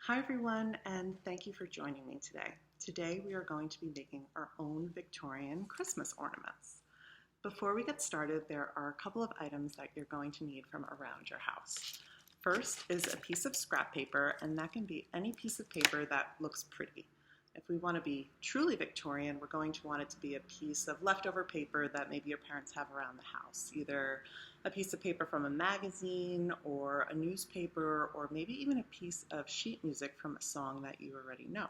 Hi everyone, and thank you for joining me today. Today we are going to be making our own Victorian Christmas ornaments. Before we get started, there are a couple of items that you're going to need from around your house. First is a piece of scrap paper, and that can be any piece of paper that looks pretty. If we want to be truly Victorian, we're going to want it to be a piece of leftover paper that maybe your parents have around the house, either a piece of paper from a magazine or a newspaper, or maybe even a piece of sheet music from a song that you already know.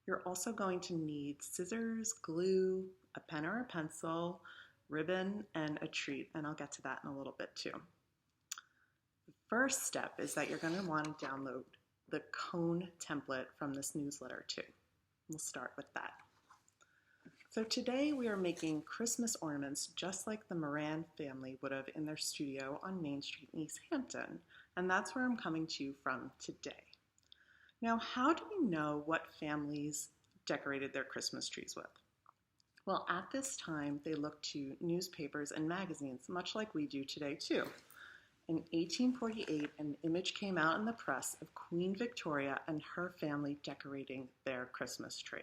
You're also going to need scissors, glue, a pen or a pencil, ribbon, and a treat, and I'll get to that in a little bit too. The first step is that you're going to want to download the cone template from this newsletter too. We'll start with that. So today we are making Christmas ornaments just like the Marianne family would have in their studio on Main Street in East Hampton, and that's where I'm coming to you from today. Now, how do we know what families decorated their Christmas trees with? Well, at this time, they looked to newspapers and magazines, much like we do today too. In 1848, an image came out in the press of Queen Victoria and her family decorating their Christmas tree.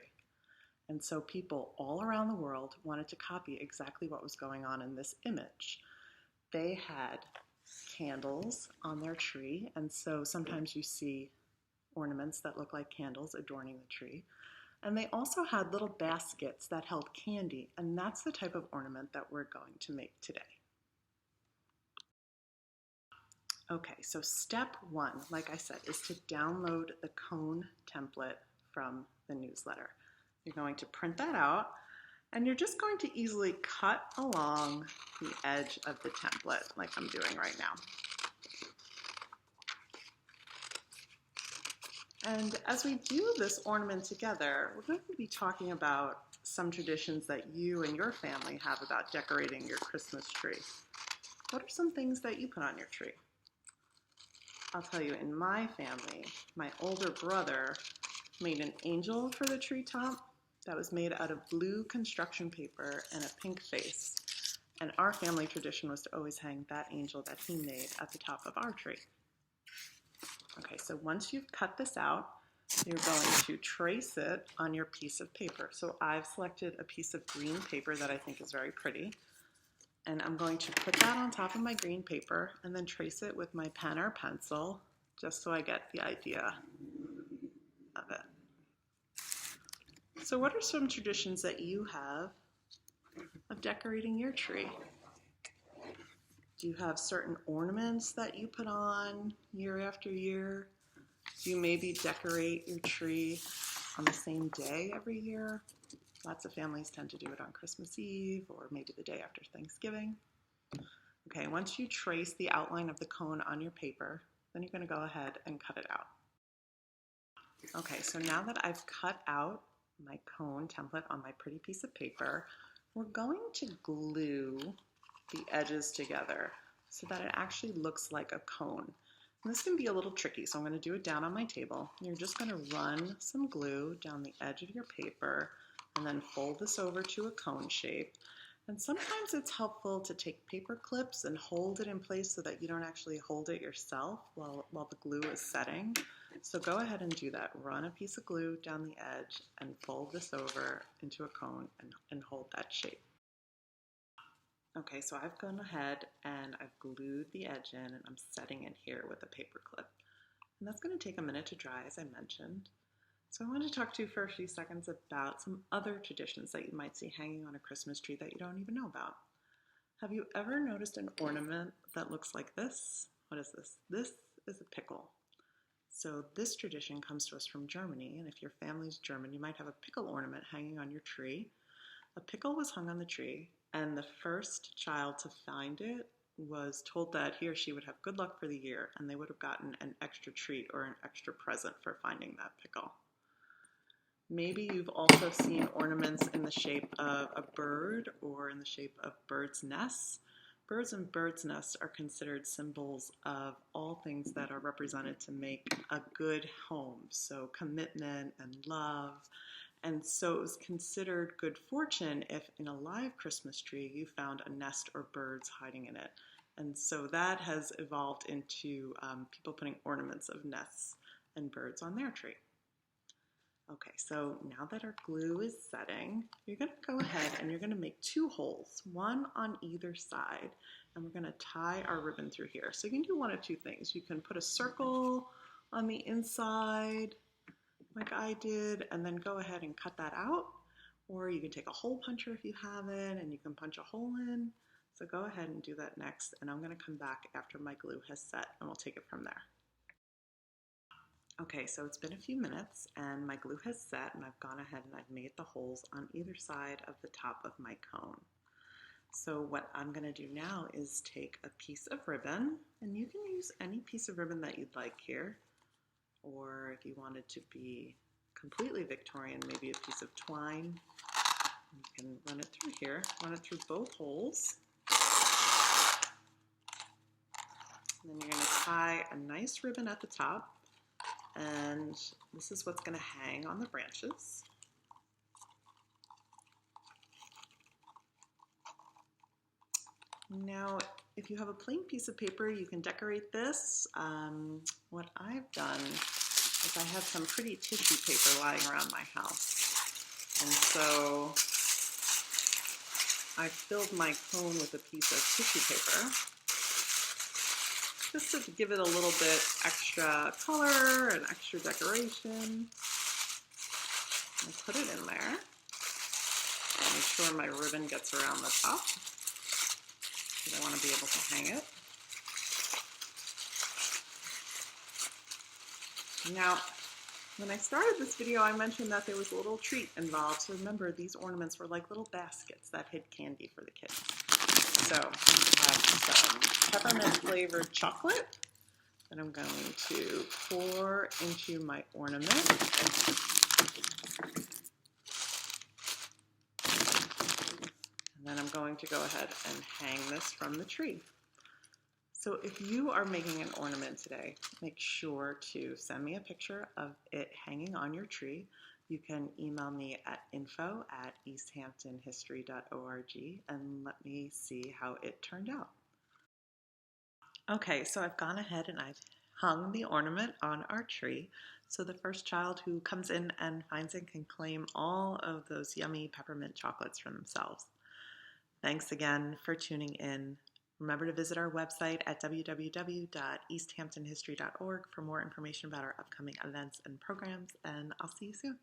And so people all around the world wanted to copy exactly what was going on in this image. They had candles on their tree, and so sometimes you see ornaments that look like candles adorning the tree. And they also had little baskets that held candy, and that's the type of ornament that we're going to make today. Okay, so step one, like I said, is to download the cone template from the newsletter. You're going to print that out, and you're just going to easily cut along the edge of the template like I'm doing right now. And as we do this ornament together, we're going to be talking about some traditions that you and your family have about decorating your Christmas tree. What are some things that you put on your tree? I'll tell you, in my family, my older brother made an angel for the treetop that was made out of blue construction paper and a pink face. And our family tradition was to always hang that angel that he made at the top of our tree. Okay, so once you've cut this out, you're going to trace it on your piece of paper. So I've selected a piece of green paper that I think is very pretty. And I'm going to put that on top of my green paper and then trace it with my pen or pencil just so I get the idea of it. So what are some traditions that you have of decorating your tree? Do you have certain ornaments that you put on year after year? Do you maybe decorate your tree on the same day every year? Lots of families tend to do it on Christmas Eve or maybe the day after Thanksgiving. Okay, once you trace the outline of the cone on your paper, then you're going to go ahead and cut it out. Okay, so now that I've cut out my cone template on my pretty piece of paper, we're going to glue the edges together so that it actually looks like a cone. And this can be a little tricky, so I'm going to do it down on my table. You're just going to run some glue down the edge of your paper and then fold this over to a cone shape. And sometimes it's helpful to take paper clips and hold it in place so that you don't actually hold it yourself while the glue is setting. So go ahead and do that. Run a piece of glue down the edge and fold this over into a cone and hold that shape. Okay, so I've gone ahead and I've glued the edge in and I'm setting it here with a paper clip. And that's going to take a minute to dry, as I mentioned. So I want to talk to you for a few seconds about some other traditions that you might see hanging on a Christmas tree that you don't even know about. Have you ever noticed an ornament that looks like this? What is this? This is a pickle. So this tradition comes to us from Germany, and if your family's German, you might have a pickle ornament hanging on your tree. A pickle was hung on the tree, and the first child to find it was told that he or she would have good luck for the year, and they would have gotten an extra treat or an extra present for finding that pickle. Maybe you've also seen ornaments in the shape of a bird or in the shape of birds' nests. Birds and birds' nests are considered symbols of all things that are represented to make a good home, so commitment and love. And so it was considered good fortune if in a live Christmas tree you found a nest or birds hiding in it. And so that has evolved into people putting ornaments of nests and birds on their tree. Okay, so now that our glue is setting, you're going to go ahead and you're going to make 2 holes, one on either side, and we're going to tie our ribbon through here. So you can do one of 2 things. You can put a circle on the inside like I did and then go ahead and cut that out, or you can take a hole puncher if you have it and you can punch a hole in. So go ahead and do that next, and I'm going to come back after my glue has set and we'll take it from there. Okay, so it's been a few minutes and my glue has set, and I've gone ahead and I've made the holes on either side of the top of my cone. So what I'm going to do now is take a piece of ribbon, and you can use any piece of ribbon that you'd like here, or if you want it to be completely Victorian, maybe a piece of twine. You can run it through here, run it through both holes. And then you're going to tie a nice ribbon at the top. And this is what's going to hang on the branches. Now, if you have a plain piece of paper, you can decorate this. What I've done is I have some pretty tissue paper lying around my house. And so I filled my cone with a piece of tissue paper, just to give it a little bit extra color and extra decoration. I put it in there. Make sure my ribbon gets around the top, because I want to be able to hang it. Now, when I started this video, I mentioned that there was a little treat involved. So remember, these ornaments were like little baskets that hid candy for the kids. So I have some peppermint flavored chocolate that I'm going to pour into my ornament. And then I'm going to go ahead and hang this from the tree. So if you are making an ornament today, make sure to send me a picture of it hanging on your tree. You can email me at info@easthamptonhistory.org and let me see how it turned out. Okay, so I've gone ahead and I've hung the ornament on our tree. So the first child who comes in and finds it can claim all of those yummy peppermint chocolates for themselves. Thanks again for tuning in. Remember to visit our website at www.easthamptonhistory.org for more information about our upcoming events and programs, and I'll see you soon.